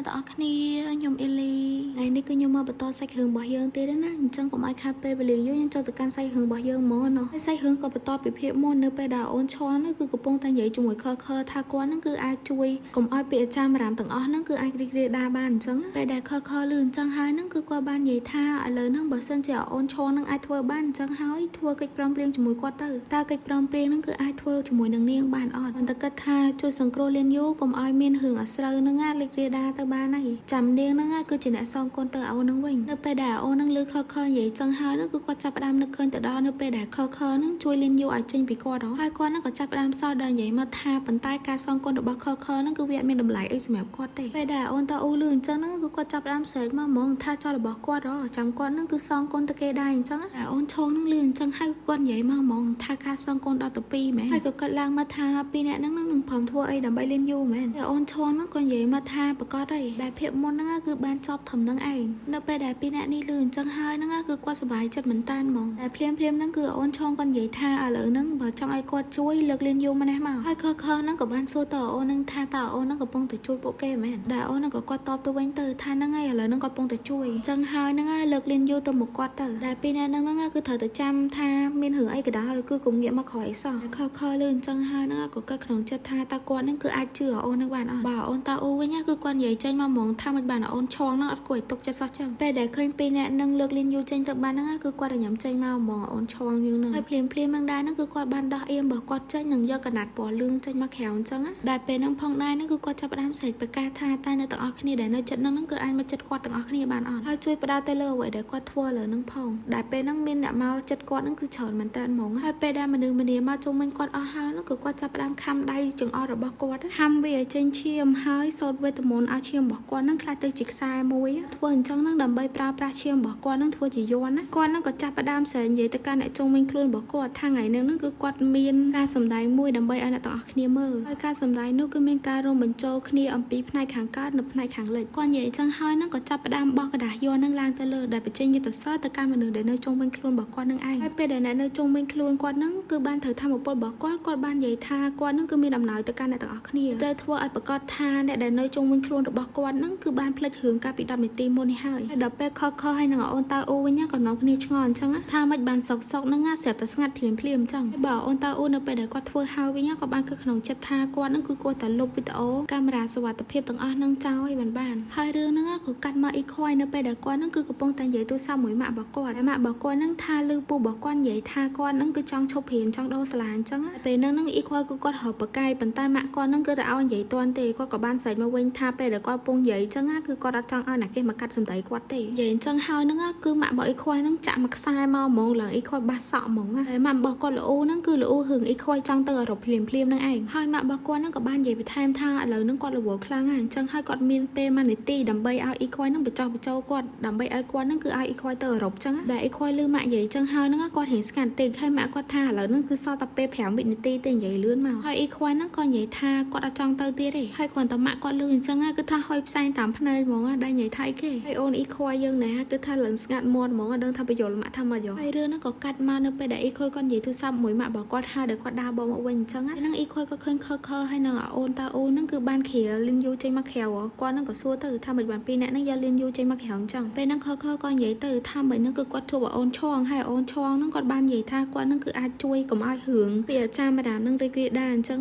này tao khi nhom eli ngày nay cứ nhom mà tao say hưởng bảo dương tê đó nè chẳng có ai cà phê về liền vô cho tụi can say hưởng bảo dương món nó say hưởng có tao bị phê môn nơi pe đào ôn cho nó cứ cục bông tay nhảy chung với khơ tha qua nó cứ ai chui cùng ai bị cha mà làm từng ó nó cứ ai đi đa ban chẳng pe đào khơ lươn chẳng hai nó cứ qua ban nhảy tha ở lời nó bờ sân chợ ôn cho nó ai thua ban chẳng hói thua cái prom riêng chung với qua tử ta cái prom riêng nó cứ ai thua chung với nâng niên bàn ọt còn ta cất tha chui sừng cro lên vô cùng ai miên hưởng ở sơ nó ngắt đi đa tới ba này chầm đen nó ngắt cứ chỉ đã xong con tơ áo nó vinh nó pe đào ôn nó lư khơ vậy chẳng hai nó cứ qua chập đam nó cơn từ đó nó pe đào khơ nó chui lên vô ở trên bị qua đó hai con nó có chập đam sau đời vậy mà tha bàn tay ca xong con được bao khơ nó cứ viện miên đầm lại ấy mẹp qua tê pe đào ôn ta u lươn cho nó cứ qua chập đam sệt mà mong tha cho được bỏ qua đó chầm con nó cứ xong con tơ kê đai chẳng á ôn cho nó lươn chẳng hai con vậy mà mong tha ca xong con đào tập pi mẹ hai cái lang mà tha pi nè nó phòng thua ấy đầm bay lên vô mẹ ôn cho nó con vậy mà tha bà có đây đại phiệp môn nó cứ ban chop thầm nó ảnh nóไปđại pi nè đi lươn chẳng hai nó cứ quaสบายจัดเหมือนtan mong đại phim nó cứ ôn cho con vậy tha ở lỡ nó vào trong ai qua chui lực lên vô mà nè mà hai khơ nó có ban xô tờ ôn nó tha tờ ôn nó có bông từ chui bộ kê mẹ đại ôn nó có qua top từ bánh từ tha nó ngay ở lỡ nó có bông từ chui chẳng hai nó ngay lực lên vô từ một qua từ đại pi nè nó ngay cứ thở từ trăm tha miên hưởng ai cái đó cứ cùng nghĩa mà khỏi sọ khơ lươn chẳng hai nó có các khổng chất tha ta quan nó cứ ai chưa ôn nó bạn bảo ôn ta u với nhá cứ quan vậy tranh mà mong tham một bàn ôn chong nó quẩy tục chất sao chẳng về để khơi pin nè nâng lực lên yêu tranh tập ban nó cứ qua để nhắm tranh mà mong ôn chong như nữa phim mang đai nó cứ qua ban đo em bảo quạt tranh nâng do cả nạt bỏ lương tranh mà khéo chẳng á đại pe nâng phong đai nó cứ qua chập đám sệtไปca tha tai nó tặng ở khi để nó chất nó cứ ai mà chất quạt tặng ở khi bàn hai chuiไปđa taylor vậy để quạt thuaเลยnâng phong đại pe nâng miên đã mau chất quạt nó cứ chởnมันtan mong hai pe đa mà đường mà đi mà chung mình quạt ở hai nó cứ qua chập đám khăm đai chừng ởរបស់គាត់ហាំវាចេញឈាមហើយសូត្រវេទមន្តឲ្យឈាមរបស់គាត់នឹងខ្លាចទៅជាខ្សែមួយធ្វើអញ្ចឹងនឹងដើម្បីប្រើប្រាស់ឈាមរបស់គាត់នឹងធ្វើជាយ័ន្តណាគាត់នឹងក៏ចាប់ផ្ដើមសើនិយាយទៅកាន់អ្នកជុំវិញខ្លួនរបស់គាត់ថាថ្ងៃនេះនឹងគឺគាត់មានការសម្ដែងមួយដើម្បីឲ្យអ្នកទាំងអស់គ្នាមើលហើយការសម្ដែងនោះគឺមានការរួមបញ្ចូលគ្នាអំពីផ្នែកខាងកើតនិងផ្នែកខាងលិចគាត់និយាយអញ្ចឹងហើយនឹងក៏ចាប់ផ្ដើមបោះกระดาษយ័ន្តនឹងឡើងទៅលើដែលបញ្ចេញយុទ្ធសាស្ត្រទៅកាន់មនុស្សដែលនៅជុំវិញខ្លួនរបស់គាត់នឹងឯងហើយពេលដែលអ្នកនៅជុំវិញខ្លួនគាត់នឹងគឺបានត្រូវធម្មពលរបស់គាត់បាននិយាយថាគាត់នឹងគឺមានដំណើរទៅកាន់អ្នកទាំងអស់គ្នាត្រូវធ្វើឲ្យប្រកាសថាអ្នកដែលនៅជុំវិញខ្លួនរបស់គាត់នឹងគឺបានផ្លិចរឿងកាលពី10នាទីមុននេះហើយដល់ពេលខហើយនឹងអូនតើអូវិញក៏នាំគ្នាឆ្ងល់អញ្ចឹងថាមិនបានសុកនឹងស្រាប់តែស្ងាត់ភ្លាមអញ្ចឹងបើអូនតើអូនៅពេលដែលគាត់ធ្វើហើយវិញក៏បានគិតក្នុងចិត្តថាគាត់នឹងគឺគួរតែលុបវីដេអូកាមេរ៉ាសុវត្ថិភាពទាំងអស់នឹងចោលឲ្យបានហើយរឿងហ្នឹងក៏កាត់មកអ៊ីខ្វៃនៅពេលដែលគាត់នឹងគឺកំពុងតែនិយាយទូរស័ព្ទមួយម៉ាក់របស់គាត់ម៉ាក់របស់គាត់នឹងថាលឺពូរបស់គាត់និយាយថាគាត់នឹងគឺចង់ឈប់រៀនចង់ដូរសាលាអញ្ចឹងពេលហ្នឹងអ៊ីខ្វៃគឺគាត់ហៅបកាយប៉ុន្តែម៉ាក់គាត់នឹងគឺទៅឲ្យនិយាយទាន់ទេគាត់ក៏បានស្រែកមកវិញថាពេលដែលគាត់ពងនិយាយអញ្ចឹងគឺគាត់អត់ចង់ឲ្យអ្នកគេមកកាត់សំដីគាត់ទេនិយាយអញ្ចឹងហើយហ្នឹងគឺម៉ាក់របស់អ៊ីខ្វៃនឹងចាក់មកខ្សែមកហ្មងឡើងអ៊ីខ្វៃបាសសក់ហ្មងហើយម៉ាក់របស់គាត់ល្អហ្នឹងគឺល្អហឹងអ៊ីខ្វៃចង់ទៅអឺរ៉ុបភ្លាមហ្នឹងឯងហើយម៉ាក់របស់គាត់នឹងក៏បាននិយាយបន្ថែមថាឥឡូវហ្នឹងគាត់រវល់ខ្លាំងហើយអញ្ចឹងហើយគាត់មានពេលមួយនាទីដើម្បីឲ្យអ៊ីខ្វៃនឹងបញ្ចុះបញ្ចូលគាត់ដើម្បីឲ្យគាត់នឹងគឺឲ្យអ៊ីខ្វៃទៅអឺរ៉ុបអញ្ចឹងដែលអ៊ីខ្វៃលឺម៉ាក់និយាយអញ្ចឹងហើយហ្នឹងគាត់រៀងស្ងាត់តិចហើយម៉ាក់គាត់ថាឥឡូវហ្នឹងគឺសល់តែពេល5វិនាទីទេនិយាយលឿនមកហើយអ៊ីខ្វៃហ្នឹងក៏និយាយថាគាត់អត់ចង់ទៅទៀតទេហើយគ្រាន់តែម៉ាក់គាត់លឺអញ្ចឹងគឺថាហុយផ្សែងតាមភ្នែកហ្មងដែលនិយាយថាអីគេហើយអូនអ៊ីខ្វៃយើងណាគឺថាលឿនស្ងាត់មាត់ហ្មងដឹងថាបញ្យល់ម៉ាក់ថាមកយកហើយរឿងហ្នឹងក៏កាត់មកនៅពេលដែលអ៊ីខ្វៃគាត់និយាយទូរស័ព្ទមួយម៉ាក់របស់គាត់ហើយដែលគាត់ដើរបងមកវិញអញ្ចឹងហ្នឹងអ៊ីខ្វៃក៏ឃើញខហើយនឹងអូនតើអូនហ្នឹងគឺបានគ្រាលីនយូចេញមកក្រៅគាត់ហ្នឹងក៏សួរទៅថាមិនបានពីរអ្នកហ្នឹងយកលីនយូចេញមកក្រៅអញ្ចឹងពេលហ្នឹងខក៏និយាយទៅថាមិនហ្នឹងគឺគាត់ជួបអូនឆងហើយអូនឆងហ្នឹងគាត់បាននិយាយថាគាត់ហ្នឹងគឺអាចជួយកុំឲ្យរឿងពីអាចារ្យម្ដាមហ្នឹងរីករាលដាលអញ្ចឹង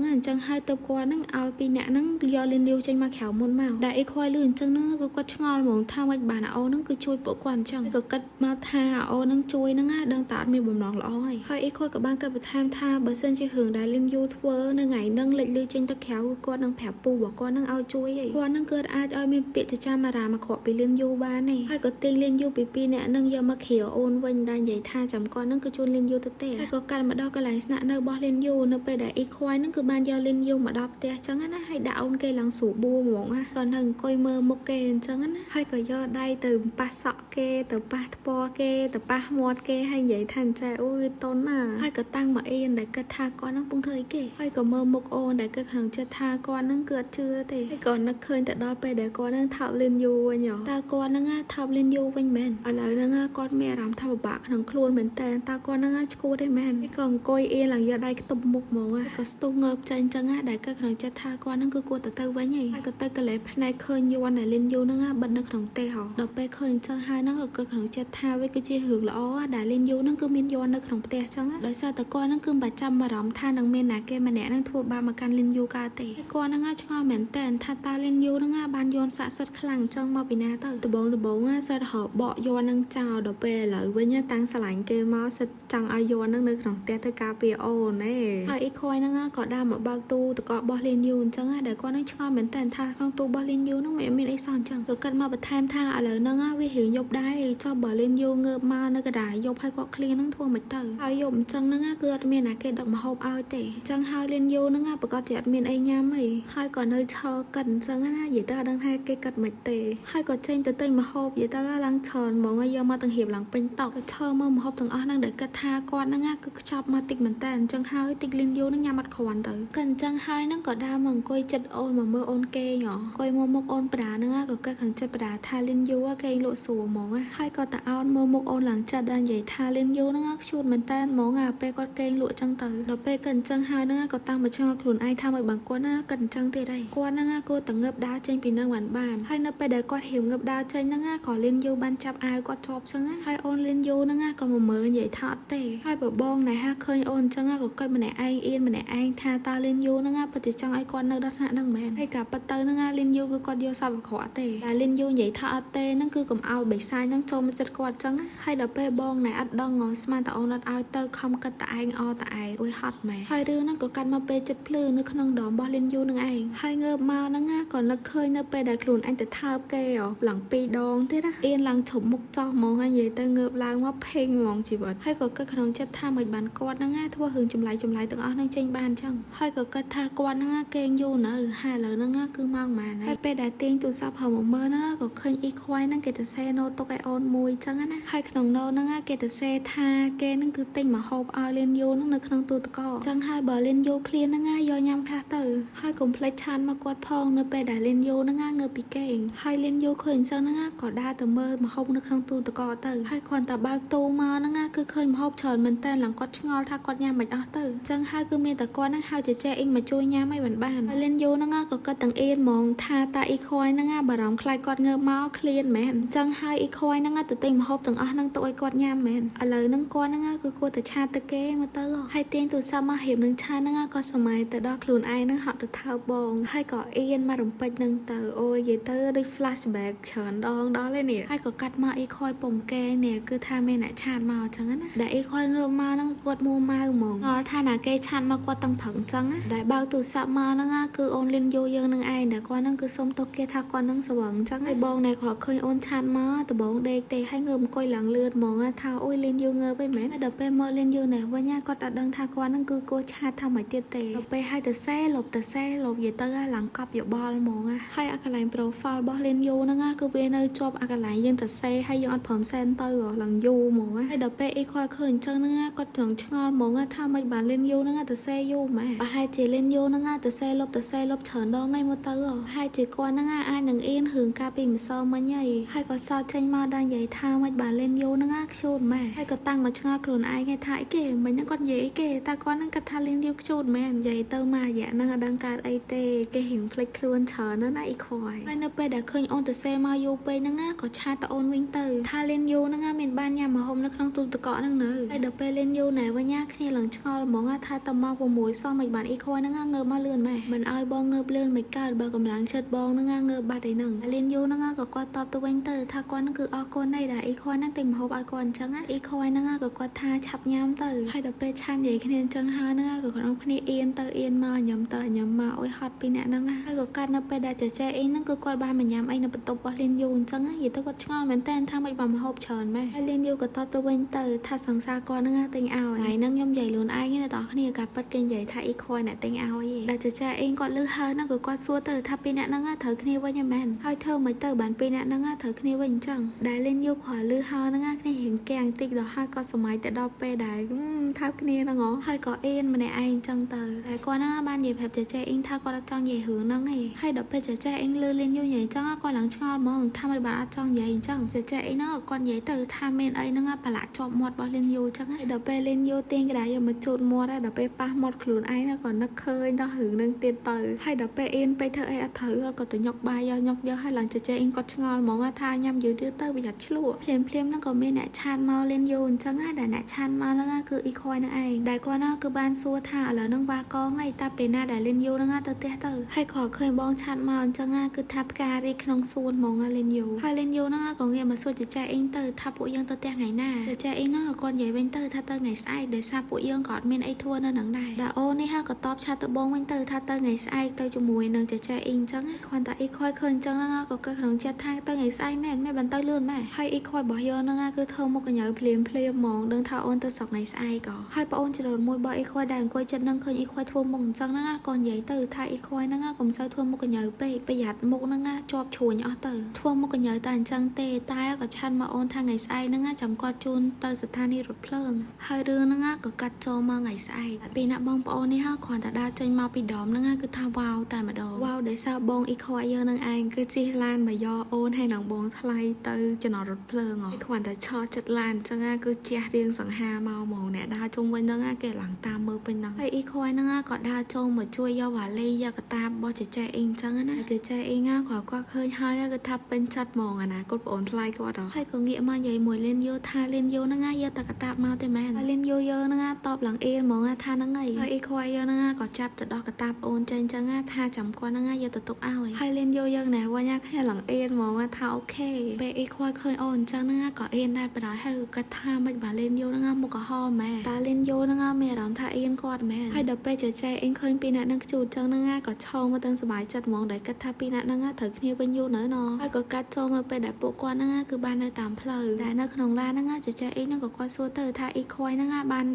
ហើយទៅគាត់ហ្នឹងឲ្យពីរអ្នកហ្នឹងយកលីនយូចេញមកក្រៅមុនមកដែលអ៊ីខ្វៃលឺអញ្ចឹងហ្នឹងគឺគាត់ឆ្ងល់ហ្មងថាមិនបានអូនហ្នឹងគឺជួយពួកគាត់អញ្ចឹងក៏គិតមកថាអូនហ្នឹងជួយហ្នឹងដឹងតែអត់មានបំណងល្អហើយអ៊ីខ្វៃក៏បានគិតបន្ថែមថាបើសិនជារឿងដែលលីនយូធ្វើនៅថ្ងៃហ្នឹងលេចលឺចេញទៅក្រៅគាត់នឹងប្រាប់ពូរបស់គាត់នឹងឲ្យជួយឯងគាត់នឹងគាត់អាចឲ្យមានពាក្យចចាមអារាមកគ្រាប់ពីលៀនយូបានទេហើយក៏ទាញលៀនយូពីពីរអ្នកនឹងយកមកគ្រាអូនវិញដែលនិយាយថាចាំគាត់នឹងគឺជូនលៀនយូទៅទេហើយក៏កាន់មកដល់កន្លែងស្នាក់នៅរបស់លៀនយូនៅពេលដែលអ៊ីខ្វៃនឹងគឺបានយកលៀនយូមកដល់ផ្ទះអញ្ចឹងណាហើយដាក់អូនគេឡើងស្រួលបួហ្មងណាក៏នៅអង្គុយមើលមុខគេអញ្ចឹងណាហើយក៏យកដៃទៅប៉ះសក់គេទៅប៉ះថ្ពាល់គេទៅប៉ះមាត់គេហើយនិយាយថាចែអូយតូនណាហើយក៏តាំងមកអៀនដែលគិតថាគាត់នឹងពងធ្វើអីគេហើយក៏មើលមុខអូនដែលគិតក្នុងចិត្តថាគាត់នឹងគឺអត់ជឿទេហើយក៏នឹកឃើញទៅដល់ពេលដែលគាត់នឹងថប់លៀនយូវិញតើគាត់នឹងថប់លៀនយូវិញមែនឥឡូវហ្នឹងគាត់មានអារម្មណ៍ថាពិបាកក្នុងខ្លួនមែនតើគាត់នឹងឈួតទេមែនហើយក៏អង្គុយអៀនឡើងយកដៃខ្ទប់មុខហ្មងក៏ស្ទុះងើបចេញអញ្ចឹងដែលគិតក្នុងចិត្តថាគាត់នឹងគឺគួរទៅវិញហើយក៏ទៅកលេសភ្នែក ឃើញយន់ដែលលីនយូហ្នឹងបិទនៅក្នុងផ្ទះហ៎ដល់ពេលឃើញចឹងហើយហ្នឹងក៏ក្នុងចិត្តថាវាគឺជារឿងល្អដែលលីនយូហ្នឹងគឺមានយន់នៅក្នុងផ្ទះចឹងដោយសារតែគាត់ហ្នឹងគឺមិនបាច់ចាំបារម្ភថានឹងមានណាគេម្នាក់ហ្នឹងធ្វើបាបមកកាន់លីនយូកើតទេគាត់ហ្នឹងឆ្ងល់មែនតើថាតើលីនយូហ្នឹងបានយន់ស័ក្តិសិទ្ធិខ្លាំងចឹងមកពីណាទៅដំបងសិតរបកយន់ហ្នឹងចោលដល់ពេលឥឡូវវិញតាំងឆ្លាញ់គេមកសិតចង់ឲ្យយន់ហ្នឹងនៅក្នុងផ្ទះទៅការពារអូនទេហើយអ៊ីខុយហ្នឹងក៏ដើរមកបើកទូតករបស់លីនយូអញ្ចឹងដែលគាត់នឹងឆ្ងល់មែនតើថាក្នុងទូរបស់លីនយូហ្នឹងមានអីសោះអញ្ចឹងក៏គាត់មកបន្ថែមថាឥឡូវហ្នឹងវារៀងយប់ដែរចុះបើលីនយូងើបមកនៅកណ្ដាលយប់ហើយគាត់ឃ្លានហ្នឹងធ្វើមិនទៅហើយយប់អញ្ចឹងហ្នឹងគឺអត់មានណាគេដឹកម្ហូបឲ្យទេអញ្ចឹងហើយលីនយូហ្នឹងប្រកាសជាអត់មានអីញ៉ាំអីហើយក៏នៅឈរកិនអញ្ចឹងណានិយាយទៅអត់ដឹងថាគេកិតមិនទេហើយក៏ចេញទៅទិញម្ហូបនិយាយទៅឡើងច្រើនហ្មងហើយយកមកទាំងរៀបឡើងពេញតុក៏ឈរមើលម្ហូបទាំងអស់ហ្នឹងដែលគិតថាគាត់ហ្នឹងគឺខ្ចប់មកតិចមែនតើអញ្ចឹងហើយតិចលីនយូហ្នឹងញ៉ាំអត់គ្រាន់ទៅក៏អញ្ចឹងហើយហ្នឹងក៏ដើរមកអង្គុយចិត្តអូនមកមើលអូនគេងអង្គុយមកមុខអូនប្រាហ្នឹងក៏គិតខាងចិត្តប្រាថាលីនយូគេងលក់សួរហ្មងហើយក៏តាអោនមើលមុខអូនឡើងចិត្តដែរនិយាយថាលីនយូហ្នឹងខ្ជូតមែនតើហ្មងពេលគាត់គេងលក់ចឹងទៅដល់ពេលក៏អញ្ចឹងហើយហ្នឹងក៏តាំងមកឆ្ងល់ខ្លួនឯងថាមិនបានគាត់ណាក៏អញ្ចឹងទៀតដែរគាត់ហ្នឹងគួរតែងើបដើរចេញពីហ្នឹងបានហើយនៅពេលដែលគាត់ហ៊ានងើបដើរចេញហ្នឹងក៏លីនយូបានចាប់អាវគាត់ជាប់ចឹងហើយអូនលីនយូហ្នឹងក៏មកមើលនិយាយថាអត់ទេហើយបើបងណែហាឃើញអូនអញ្ចឹងក៏គាត់ម្នាក់ឯងអៀនម្នាក់ឯងថាតើលីនយូហ្នឹងពិតជាចង់ឲ្យគាត់នៅដល់ថ្នាក់ហ្នឹងមែនហើយក៏ប៉ិតទៅហ្នឹងលីនយូគឺគាត់យកសពក្រក់ទេតែលីនយូនិយាយថាអត់ទេហ្នឹងគឺកុំឲ្យបិសាចហ្នឹងចូលមកចិត្តគាត់ចឹងហើយដល់ពេលបងណែអត់ដឹងស្មានតែអូនអត់ឲ្យទៅខំគិតតែឯងអតែឯងអុយហត់មែនហើយរឿងហ្នឹងក៏កាត់មកពេលចិត្តភ្លឺនៅក្នុងដងរបស់លីនយូហ្នឹងឯងហើយងើបមកហ្នឹងក៏នឹកឃើញនៅពេលដែលខ្លួនអញទៅថើបគេឡើង2ដងទៀតណាអៀនឡើងឈប់មុខចោះហ្មងហើយនិយាយទៅងើបឡើងមកភេងហ្មងជីវិតហើយក៏គិតក្នុងចិត្តថាមិនបានគាត់ហ្នឹងធ្វើរឿងចម្លែកទាំងអស់ហ្នឹងចេញបានចឹងហើយក៏គិតថាគាត់ហ្នឹងគេងយូរនៅហើយឥឡូវហ្នឹងគឺម៉ោងម៉ានហើយពេលដែលទាញទូរស័ព្ទហៅមកមើលហ្នឹងក៏ឃើញអ៊ីខ្វាយហ្នឹងគេទៅសេណូទុកឲ្យអូនមួយចឹងណាហើយក្នុងណូហ្នឹងគេទៅសេថាគេហ្នឹងគឺទិញមកហូបឲ្យលៀនយូហ្នឹងនៅក្នុងទូទឹកកកចឹងហើយបើលៀនយូឃ្លានហ្នឹងយកញ៉ាំខ្លះទៅហើយកុំភ្លេចឆានមកគាត់ផងនៅពេលដែលលៀនយូហ្នឹងងើបពីគេងហើយលៀនយូឃើញអញ្ចឹងហ្នឹងក៏ដើរទៅមើលម្ហូបនៅក្នុងទូទឹកកកទៅហើយគ្រាន់តែបើកទូមកហ្នឹងគឺឃើញម្ហូបច្រើនមែនតើឡើងគាត់ឆ្ងល់ថាគាត់ញ៉ាំមិនអស់ទៅអញ្ចឹងហើយគឺមានតែគាត់ហ្នឹងហៅចេះអ៊ីងមកជួយញ៉ាំឲ្យបានហើយលៀនយូហ្នឹងក៏គាត់ទាំងអៀនហ្មងថាតាអ៊ីខ្វាយហ្នឹងបារម្ភខ្លាចគាត់ងើបមកឃ្លានមែនអញ្ចឹងហើយអ៊ីខ្វាយហ្នឹងទៅទិញម្ហូបទាំងអស់ហ្នឹងទុកឲ្យគាត់ញ៉ាំមែនឥឡូវហ្នឹងគាត់ហ្នឹងគឺគួរតែឆាតទៅគេមកទៅហើយទាញទូរស័ព្ទមករៀបនឹងឆាហ្នឹងក៏សម័យទៅដល់ខ្លួនឯងហ្នឹងហក់ទៅថើបបងហើយក៏អៀនមករំពេចហ្នឹងទៅអូយនិយាយទៅដូច flashback ច្រើនដងដល់ឯនេះហើយក៏កាត់មកអ៊ីខ្វាយពុំគេនេះគឺថាមានអ្នកឆាតមកអញ្ចឹងណាដែលអ៊ីខ្វាយងើបមកហ្នឹងគាត់មួម៉ៅហ្មងថាណាគេឆាតមកគាត់តាំងព្រឹងអញ្ចឹងដែលបើកទូរស័ព្ទមកហ្នឹងគឺអូនលីនយូយើងនឹងឯងដែលគាត់ហ្នឹងគឺសុំទោសគេថាគាត់ហ្នឹងស្វឹងអញ្ចឹងហើយបងណែគាត់ឃើញអូនឆាតមកដបងដេកទេហើយងើបអង្គុយឡើងលឿនហ្មងថាអូយលីនយូងើបឯមែនដល់ពេលមកលីនយូណែវិញគាត់អត់ដឹងថាគាត់ហ្នឹងគឺគោឆាតថាមិនទៀតទេដល់ពេលឲ្យទៅសេលបទៅសេលបនិយាយទៅឡើងកប់យោបល់ហ្មងហើយអាកន្លែង profile របស់លីនយូហ្នឹងគឺវានៅជាប់អាកន្លែងយើងទៅសេហើយយើងអត់ព្រមសេនទៅឡើងយូរហ្មងហើយដល់ពេលអ៊ីខ្វាយឃើញអញ្ចឹងហ្នឹងគាត់ត្រង់ឆ្ងល់ហ្មងថាមិនបានលីនយូហ្នឹងទៅសេយូរម៉ែប្រហែលជាលីនយូហ្នឹងទៅសេលបច្រើនដងហើយមកទៅហើយជាគាត់ហ្នឹងអាចនឹងអៀនរឿងការពីម្សិលមិញហើយក៏សោតចេញមកដល់និយាយថាមិនបានលីនយូហ្នឹងខ្ជូតម៉ែហើយក៏តាំងមកឆ្ងល់ខ្លួនឯងថាអីគេមិញហ្នឹងគាត់និយាយអីគេតែគាត់ហ្នឹងគាត់ថាលីនយូខ្ជូតមែននិយាយទៅមករយៈហ្នឹងអត់ដឹងកើតអីទេគេរៀងភ្លេចខ្លួនច្រើនណាស់អ៊ីខ្វាយហើយនៅពេលដែលឃើញអូនទៅសេមកយូរពេកហ្នឹងក៏ឆាតទៅអូនវិញទៅថាលីនយូហ្នឹងមានបានញ៉ាំម្ហូបនៅក្នុងទូទឹកកកហ្នឹងនៅហើយដល់ពេលលីនយូណែវិញគ្នាឡើងឆ្ងល់ហ្មងថាតមក6សោះមិនបានអ៊ីខ្វាយហ្នឹងងើបមកលឿនម៉ែមិនឲ្យបងងើបលឿនមិនកើតបើកម្លាំងចិត្តបងហ្នឹងងើបបាត់ឯហ្នឹងលីនយូហ្នឹងក៏គាត់តបទៅវិញទៅថាគាត់ហ្នឹងគឺអរគុណដែរដែលអ៊ីខ្វាយហ្នឹងទិញម្ហូបឲ្យគាត់អញ្ចឹងអ៊ីខ្វាយហ្នឹងក៏គាត់ថាឆាប់ញ៉ាំទៅហើយដល់ពេលឆាននិយាយគ្នាអញ្ចឹងហើយហ្នឹងក៏ក្រុមគ្នាអៀនទៅអៀនមកញ៉ាំទៅញ៉ាំមកអុយហត់ពីអ្នកហ្នឹងហើយក៏កាត់នៅពេលដែលចែកអ៊ីហ្នឹងគឺគាត់បានមកញ៉ាំអីនៅបន្ទប់របស់លីនយូអញ្ចឹងនិយាយទៅគាត់ឆ្ងល់មែនតើថាមិនបានម្ហូបច្រើនម៉ែហើយលីនយូក៏តបទៅវិញទៅថាសង្សារគាត់ហ្នឹងទិញឲ្យហើយហ្នឹងខ្ញុំនិយាយខ្លួនឯងអ្នកនរគ្នាការប៉ັດគេនិយាយថាអ៊ីខ្វាយអ្នកទិញឲ្យដែលចែកអ៊ីគាត់លឺហើយហ្នឹងក៏គាត់សួរទៅថាពីអ្នកហ្នឹងត្រូវគ្នាវិញមែនហើយធ្វើមិនទៅបានពីអ្នកហ្នឹងត្រូវគ្នាវិញអញ្ចឹងដែលលីនយូគាត់លឺហើយហ្នឹងគ្នារៀងកាំងតិចដល់ហើយក៏សម័យទៅដល់ពេលដែលថើបគ្នាហ្នឹងហើយក៏អៀនម្នាក់ឯងអញ្ចឹងទៅតែគាត់ហ្នឹងបាននិយាយប្រាប់ចែកអ៊ីថាគាត់អត់ចង់និយាយរឿងហ្នឹងឯងហើយដល់ពេលចែកអ៊ីលឺលីនយូនិយាយអញ្ចឹងគាត់ឡើងឆ្ងល់ហ្មងថាមិនបានអត់ចង់និយាយអញ្ចឹងចែកអ៊ីហ្នឹងគាត់និយាយទៅថាមានអីហ្នឹងប្រឡាក់ជាប់មាត់របស់លីនយូអញ្ចឹងហើយដល់ពេលលីនយូទាញក្តារយកមកជូតមាត់ដល់ពេលប៉ះមាត់ខ្លួនឯងក៏នឹកឃើញដល់រឿងហ្នឹងទៀតទៅហើយដល់ពេលអៀនពេកធ្វើអីអត់ត្រូវ ក៏ទៅញុកបាយយកឲ្យឡើងចេះអ៊ីគាត់ឆ្ងល់ហ្មងថាញ៉ាំយូរទៀតទៅប្រយ័ត្នឆ្លក់ភ្លាមហ្នឹងក៏មានអ្នកឆាតមកលេងយូអញ្ចឹងដែរអ្នកឆាតមកហ្នឹងគឺអ៊ីខយហ្នឹងឯងដែលគាត់ហ្នឹងគឺបានសួរថាឥឡូវហ្នឹងវ៉ាកងហើយតាពេលណាដែលលេងយូហ្នឹងទៅផ្ទះទៅហើយគាត់ឃើញបងឆាតមកអញ្ចឹងគឺថាផ្ការីក្នុងសួនហ្មងលេងយូហើយលេងយូហ្នឹងក៏ងាកមកសួរចេះអ៊ីទៅថាពួកយើងទៅផ្ទះថ្ងៃណាចេះអ៊ីហ្នឹងគាត់និយាយវិញទៅថាទៅថ្ងៃស្អែកដោយសារពួកយើងក៏អត់មានអីធ្វើនៅហ្នឹងដែរដែលអូននេះក៏តបឆាតទៅបងវិញទៅថាទៅថ្ងៃស្អែកទៅជាមួយនឹងចេះអ៊ីអញ្ចឹងគ្រាន់តែអ៊ីខយឃើញអញ្ចឹងហ្នឹងក៏កើតក្នុងចិត្តថាទៅថ្ងៃស្អែកមែនបន្តទៅលឿនម៉ែហើយអ៊ីខយរបស់យើងហ្នឹងគឺធ្វើមុខកញ្ញើភ្លាមហ្មងដឹងថាអូនទៅស្រុកថ្ងៃស្អែកក៏ហើយបងអូនច្រឡំមួយបើអ៊ីខយដែលអង្គុយចិត្តហ្នឹងឃើញអ៊ីខយធ្វើមុខអញ្ចឹងហ្នឹងក៏និយាយទៅថាអ៊ីខយហ្នឹងកុំសូវធ្វើមុខកញ្ញើពេកប្រយ័ត្នមុខហ្នឹងជាប់ជ្រួញអស់ទៅធ្វើមុខកញ្ញើតែអញ្ចឹងទេតែក៏ឆាន់មកអូនថាថ្ងៃស្អែកហ្នឹងចាំគាត់ជូនទៅស្ថានីយ៍រថភ្លើងហើយរឿងហ្នឹងក៏កាត់ចូលមកថ្ងៃស្អែកពេលណាបងប្អូននេះគ្រាន់តែដើរចេញមកពីដមហ្នឹងគឺថាវ៉ាវតែម្ដងវ៉ាវដោយសារបងអ៊ីខយយើងហ្នឹងឯងគឺជិះឡានមកយកអូនហើយនឹងបងថ្លៃទៅចំណតរថភ្លើងគ្រាន់តែឈរចិត្តឡានអញ្ចឹងគឺជះរៀងសង្ហាមកហ្មងអ្នកដើរជុំវិញហ្នឹងគេឡើងតាមមើលពេញហ្នឹងហើយអ៊ីខយហ្នឹងក៏ដើរចូលមកជួយយកវ៉ាលីយកកតាបរបស់ចេះអ៊ីអញ្ចឹងណាចេះអ៊ីគាត់ឃើញហើយគឺថាពេញចិត្តហ្មងអាណាគាត់ប្អូនថ្លៃគាត់ហើយក៏ងាកមកនិយាយមួយលេនយូថាលេនយូហ្នឹងយកតែកតាបមកទេមែនហើយលេនយូយើងហ្នឹងតបឡើងអ៊ីហ្មងថាហ្នឹងហើយអ៊ីខយយើងហ្នឹងក៏ចាប់ទៅដោះកតាបអូនចេញអញ្ចឹងថាចាំគាត់ហ្នឹងយកទៅទុកឲ្យហើយលេនយូយើងណែវិញគ្នាឡើងអ៊ីហ្មងថាអូខេពេលអ៊ីខយឃើញអូនអញ្ចឹងហ្នឹងក៏អ៊ីដែរបណ្ដោយហើយគាត់ថាមិនបានលេនយូហ្នឹងមុខក៏ហមម៉ែតាលេនយូហ្នឹងមានអារម្មណ៍ថាអ៊ីគាត់មែនហើយដល់ពេលចេះអ៊ីឃើញពីអ្នកហ្នឹងជួអញ្ចឹងហ្នឹងក៏ឆោមកទាំងសុបាយចិត្តហ្មងដែលគិតថាពីអ្នកហ្នឹងត្រូវគ្នាវិញយូរនៅណហើយក៏កាត់ចូលមកពេលដែលពួកគាត់ហ្នឹងគឺបាននៅតាមផ្លូវតែនៅក្នុងឡានហ្នឹងចេះអ៊ីហ្នឹងក៏គាត់សួរទៅថាអ៊ីខយហ្នឹង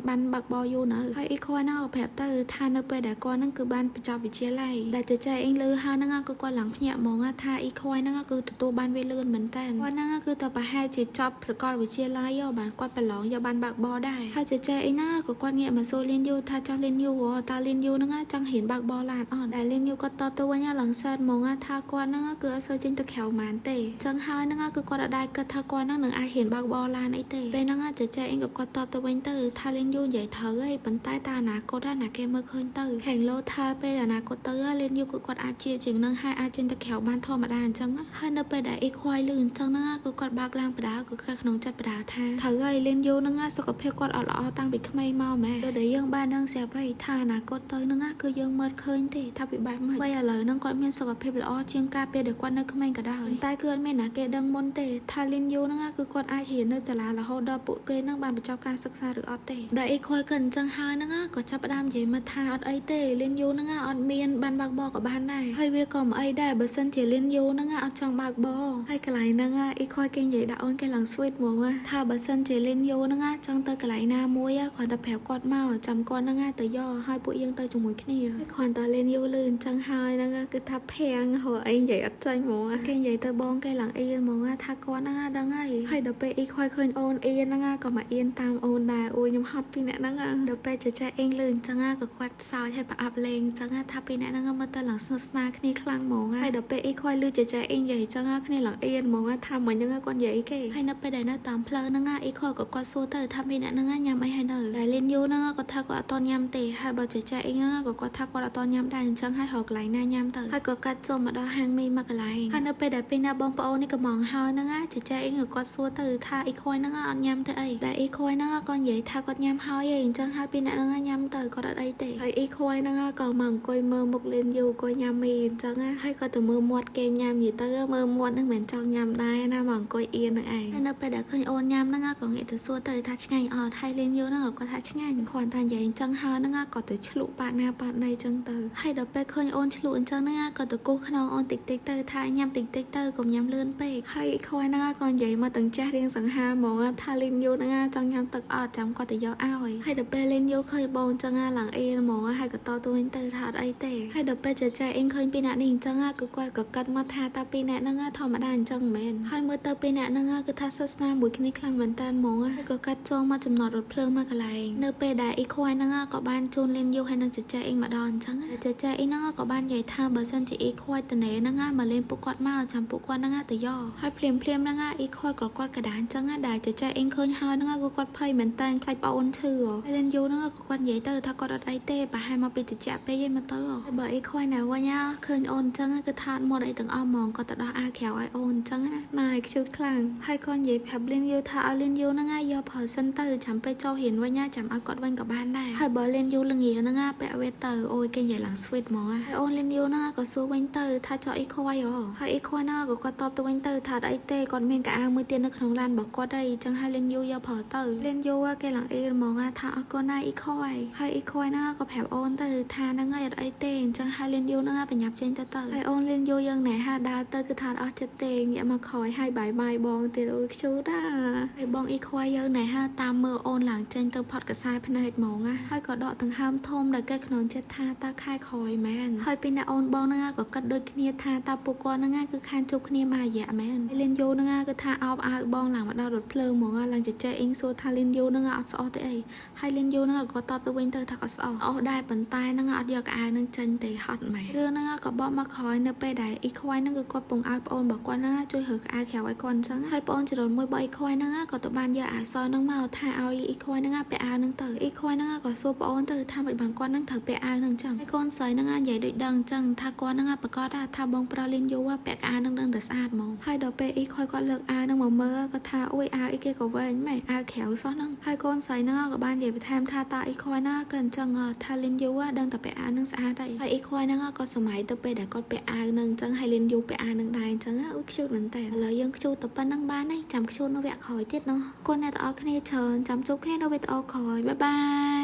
បានបើកបរយូរនៅហើយអ៊ីខយហ្នឹងក៏ប្រាប់ទៅថានៅពេលដែលគាត់ហ្នឹងគឺបានបញ្ចប់វិទ្យាល័យដែលចេះអ៊ីលឺហើយហ្នឹងក៏គាត់ឡើងភ្ញាក់ហ្មងថាអ៊ីខយហ្នឹងគឺទទួលបានវាលឿនមែនតើគាត់ហ្នឹងគឺទៅប្រហែលជាចប់សាកលវិទ្យាល័យបានគាត់ប្រឡងយកបានបើកបរដែរហើយចេះអ៊ីហ្នឹងក៏គាត់ងាកមកសួរលៀនយូថាចង់លៀនយូតើលៀនយូហ្នឹងចង់ហ៊ានបើកបរឡានអត់ដែលលៀនយូគាត់តបទៅវិញឡើងសើតហ្មងថាគាត់ហ្នឹងគឺអត់សូវចេញទៅក្រៅម៉ានទេចឹងហើយហ្នឹងគឺគាត់អត់ដែរគិតថាគាត់ហ្នឹងនឹងអាចហ៊ានបើកបរឡានអីទេពេលហ្នឹងចេះអ៊ីក៏គាត់តបទៅវិញទៅថាលៀនយូនិយាយត្រូវហើយប៉ុន្តែតាអនាគតណាគេមើលឃើញទៅខេងលោថាពេលអនាគតទៅលៀនយូគឺគាត់អាចជាជាងហ្នឹងហើយអាចចេញទៅក្រៅបានធម្មតាអញ្ចឹងហើយនៅពេលដែលអ៊ីខ្វាយលឺអញ្ចឹងហ្នឹងគឺគាត់បើកឡើងបដាគឺក្នុងចិត្តបដាថាត្រូវហើយលៀនយូហ្នឹងសុខភាពគាត់អត់ល្អតាំងពីក្មេងមកម៉ែដូចដែលយើងបានដឹងស្រាប់ហើយថាអនាគតទៅហ្នឹងគឺយើងមើលឃើញទេថាពិបាកមិនបីឥឡូវហ្នឹងគាត់មានសុខភាពល្អជាងការពេលដែលគាត់នៅក្មេងក៏ដោយតែគឺអត់មានណាគេដឹងមុនទេថាលៀនយូហ្នឹងគឺគាត់អាចរៀននៅសាលារហូតដល់ពួកគេហ្នឹងបានបញ្ចប់ការសិក្សាឬអត់ទេដែលអ៊ីខ្វាយក៏អញ្ចឹងហើយហ្នឹងក៏ចាប់ផ្ដើមនិយាយមកថាអត់អីទេលៀនយូហ្នឹងអត់មានបានបើកបរក៏បានដែរហើយវាក៏មិនអីដែរបើសិនជាលៀនយូហ្នឹងអត់ចង់បើកបរហើយកន្លែងហ្នឹងអ៊ីខ្វាយគេនិយាយដាក់អូនគេឡើង sweet ហ្មងថាបើសិនជាលៀនយូហ្នឹងចង់ទៅកន្លែងណាមួយគ្រាន់តែប្រាប់គាត់មកចាំគាត់ហ្នឹងទៅយកហើយពួកយើងទៅជាមួយគ្នាហើយគ្រាន់តែលៀនយូលឺអញ្ចឹងហើយហ្នឹងគឺថាភាំងហៅអីនិយាយអត់ចាញ់ហ្មងគេនិយាយទៅបងគេឡើងអៀនហ្មងថាគាត់ហ្នឹងដឹងហើយដល់ពេលអ៊ីខ្វាយឃើញអូនអៀនហ្នឹងក៏មកអៀនតាមអូនដែរអូយខ្ញុំហត់ពីអ្នកហ្នឹងដល់ពេលចេះអ៊ីលឺអញ្ចឹងក៏គាត់សើចឲ្យប្រអាប់លេងអញ្ចឹងថាពីអ្នកហ្នឹងមើលទៅឡើងស្និទ្ធស្នាលគ្នាខ្លាំងហ្មងហើយដល់ពេលអ៊ីខ្វាយលឺចេះអ៊ីនិយាយអញ្ចឹងគ្នាឡើងអៀនហ្មងថាមិញហ្នឹងគាត់និយាយគេហើយនៅពេលដែលនៅតាមផ្លូវហ្នឹងអ៊ីខ្វាយក៏គាត់សួរទៅថាពីអ្នកហ្នឹងញ៉ាំអីហើយនៅដែលលៀនយូហ្នឹងគាត់ថាគាត់អត់តញ៉ាំទេហើយបើចេះអ៊ីហ្នឹងក៏គាត់ថាគាត់អត់តញ៉ាំដែរអញ្ចឹងហើយរកកន្លែងណាញ៉ាំទៅហើយក៏កាត់ចូលមកដល់ហាងមីមកកន្លែងហើយនៅពេលដែលពេលណាបងប្អូននេះក៏មកហើយហ្នឹងចេះអ៊ីក៏គាត់សួរទៅថាអ៊ីខ្វាយហ្នឹងអត់ញ៉ាំទៅអីដែលអ៊ីខ្វាយហ្នឹងក៏និយាយថាគាត់ញ៉ាំហើយអីអញ្ចឹងហើយពីអ្នកហ្នឹងញ៉ាំទៅគាត់អត់អីទេហើយអ៊ីខ្វាយហ្នឹងក៏មកអង្គុយមើលមុខលៀនយូគាត់ញ៉ាំមីអញ្ចឹងហើយក៏ទៅមើលមាត់គេញ៉ាំនិយាយទៅមើលមាត់ហ្នឹងមិនចង់ញ៉ាំដែរណាមកអង្គុយអៀនហ្នឹងឯងហើយនៅពេលដែលឃើញអូនញ៉ាំហ្នឹងក៏ងាកទៅសួរទៅថាឆ្ងាញ់អត់ហើយលៀនយូហ្នឹងក៏គាត់ថាឆ្ងាញ់គ្រាន់តែនិយាយអញ្ចឹងហើយហ្នឹងក៏ទៅឆ្លក់ប៉ាណាប៉ាណៃអញ្ចឹងទៅហើយដល់ពេលឃើញអូនឆ្លក់អញ្ចឹងហ្នឹងក៏ទៅគោះខ្នងអូនតិចតិចទៅថាញ៉ាំតិចតិចទៅកុំញ៉ាំលឿនពេកហើយខ្វាយហ្នឹងក៏និយាយមកទាំងចាស់រៀងសង្ហាហ្មងថាលៀនយូហ្នឹងចង់ញ៉ាំទឹកអត់ចាំគាត់ទៅយកឲ្យហើយដល់ពេលលៀនយូឃើញបងអញ្ចឹងឡើងអៀនហ្មងហើយក៏តទៅវិញទៅថាអត់អីទេហើយដល់ពេលចេះអ៊ីឃើញពីអ្នកនេះអញ្ចឹងគឺគាត់ក៏កាត់មកថាតើពីអ្នកហ្នឹងធម្មតាអញ្ចឹងមែនហើយមើលទៅពីអ្នកហ្នឹងគឺថាសិស្សស្នាមួយគ្នាខ្លាំងមែនតើហ្មងហើយក៏កាត់ចូលមកចំណតរថភ្លើងមកកន្លែងនៅពេលដែលអ៊ីខ្វាយហ្នឹងក៏បានជូនលៀនយូហើយនឹងចេះអ៊ីមកដល់អញ្ចឹងចេះអ៊ីហ្នឹងក៏បាននិយាយថាបើសិនជាអ៊ីខ្វាយតនេហ្នឹងមកលេងពួកគាត់មកចាំពួកគាត់ហ្នឹងទៅយកហើយភ្លាមហ្នឹងអ៊ីខ្វាយក៏គាត់កដាអញ្ចឹងដែលចេះអ៊ីឃើញហើយហ្នឹងគឺគាត់ភ័យមែនតើខ្លាចបងអូនឈឺហើយលៀនយូហ្នឹងក៏គាត់និយាយទៅថាគាត់អត់អីទេប្រហែលមកពីតិចពេកឯងមកទៅហើយបើអ៊ីខ្វាយណាវិញឃើញអូន ចឹងគឺថាអត់មកអីទាំងអស់ហ្មងក៏ទៅដល់អាក្រៅឲ្យអូនចឹងណាណៃខ្ជិលខ្លាំងហើយក៏និយាយប្រាប់លៀនយូថាឲ្យលៀនយូហ្នឹងយកប្រើសិនទៅចាំពេលចូលរៀនវិញចាំឲ្យគាត់វិញក៏បានដែរហើយបើលៀនយូល្ងាហ្នឹងពាក់វេទៅអូយគេនិយាយឡើង sweet ហ្មងហើយអូនលៀនយូហ្នឹងក៏សួរវិញទៅថាចោះអីខ្វាយហ៎ហើយអីខ្វាយហ្នឹងក៏គាត់តបទៅវិញទៅថាអីទេគាត់មានកៅអៅមួយទៀតនៅក្នុងឡានរបស់គាត់អីចឹងហើយលៀនយូយកប្រើទៅលៀនយូគេឡើងអេហ្មងថាអរគុណណាអ៊ីខ្វាយហើយអ៊ីខ្វាយហ្នឹងក៏ប្រាប់អូនទៅថាហ្នឹងហើយអត់អីទេអញ្ចឹងហើយលៀនយូហ្នឹងបញ្ញាប់ចេញទៅហើយអូនលៀនយូយើងណែហាដើរទៅគឺថាអស់ចិត្តទេងាកមកក្រោយហើយបាយបាយបងទៀតអូយខ្ជូតហើយបងអ៊ីខ្វាយយើងណែហាតាមមើលអូនឡើងចេញទៅផាត់កសែភ្នែកហ្មងហើយក៏ដកដង្ហើមធំដល់គេក្នុងចិត្តថាតើខែក្រោយមែនហើយពីអ្នកអូនបងហ្នឹងក៏គិតដូចគ្នាថាតើពួកគាត់ហ្នឹងគឺខានជួបគ្នាមករយៈមែនលៀនយូហ្នឹងគឺថាអោបអើបងឡើងមកដល់រថភ្លើងហ្មងឡើងជជែកអ៊ីងសួរថាលៀនយូហ្នឹងអត់ស្អស់ទេអីហើយលៀនយូហ្នឹងក៏តបទៅវិញទៅថាក៏ស្អស់ដែរប៉ុន្តែហ្នឹងអត់យកកៅអៅហ្នឹងចេញទេហត់មែនរឿងហ្នឹងក៏បកមកក្រោយនៅពេលដែលអ៊ីខ្វាយហ្នឹងគឺគាត់ពងឲ្យប្អូនរបស់គាត់ណាជួយរើកៅអៅក្រៅឲ្យគាត់អញ្ចឹងហើយប្អូនច្រូនមួយរបស់អ៊ីខ្វាយហ្នឹងក៏ទៅបានយកអាវសហ្នឹងមកថាឲ្យអ៊ីខ្វាយហ្នឹងពាក់អាវហ្នឹងទៅអ៊ីខ្វាយហ្នឹងក៏សួរប្អូនទៅថាមិនបានគាត់ហ្នឹងត្រូវពាក់អាវហ្នឹងអញ្ចឹងហើយកូនស្រីហ្នឹងនិយាយដូចដឹងអញ្ចឹងថាគាត់ហ្នឹងប្រកាសថាបងប្រុសលៀនយូពាក់អាវហ្នឹងដឹងតែស្អាតហ្មងហើយដល់ពេលអ៊ីខ្វាយគាត់លើកអាវហ្នឹងមកមើលគាត់ថាអូយអាវអ៊ីគេក៏វែងម៉េចអាវក្រៅសោះហ្នឹងហើយកូនស្រីហ្នឹងក៏បាននិយាយបន្ថែមថាតើអ៊ីខ្វាយណាក៏អញ្ចឹងថាលៀនយូដឹងតែពាក់អាវហ្នឹងស្អាតហើយអ៊ីខ្វាយហ្នឹងក៏សម័យទៅពេលដែលគាត់ពាក់អាវហ្នឹងអញ្ចឹងហើយលៀនយូពាក់អាវហ្នឹងដែរអញ្ចឹងអូយខ្ជូតមែនតើឥឡូវយើងខ្ជូតទៅប៉ុណ្្នឹងបានហើយចាំខ្ជូតនៅវគ្គក្រោយទៀតណោះកូនអ្នកទាំងអស់គ្នាច្រើនចាំជួបគ្នានៅវីដេអូក្រោយបាយបាយ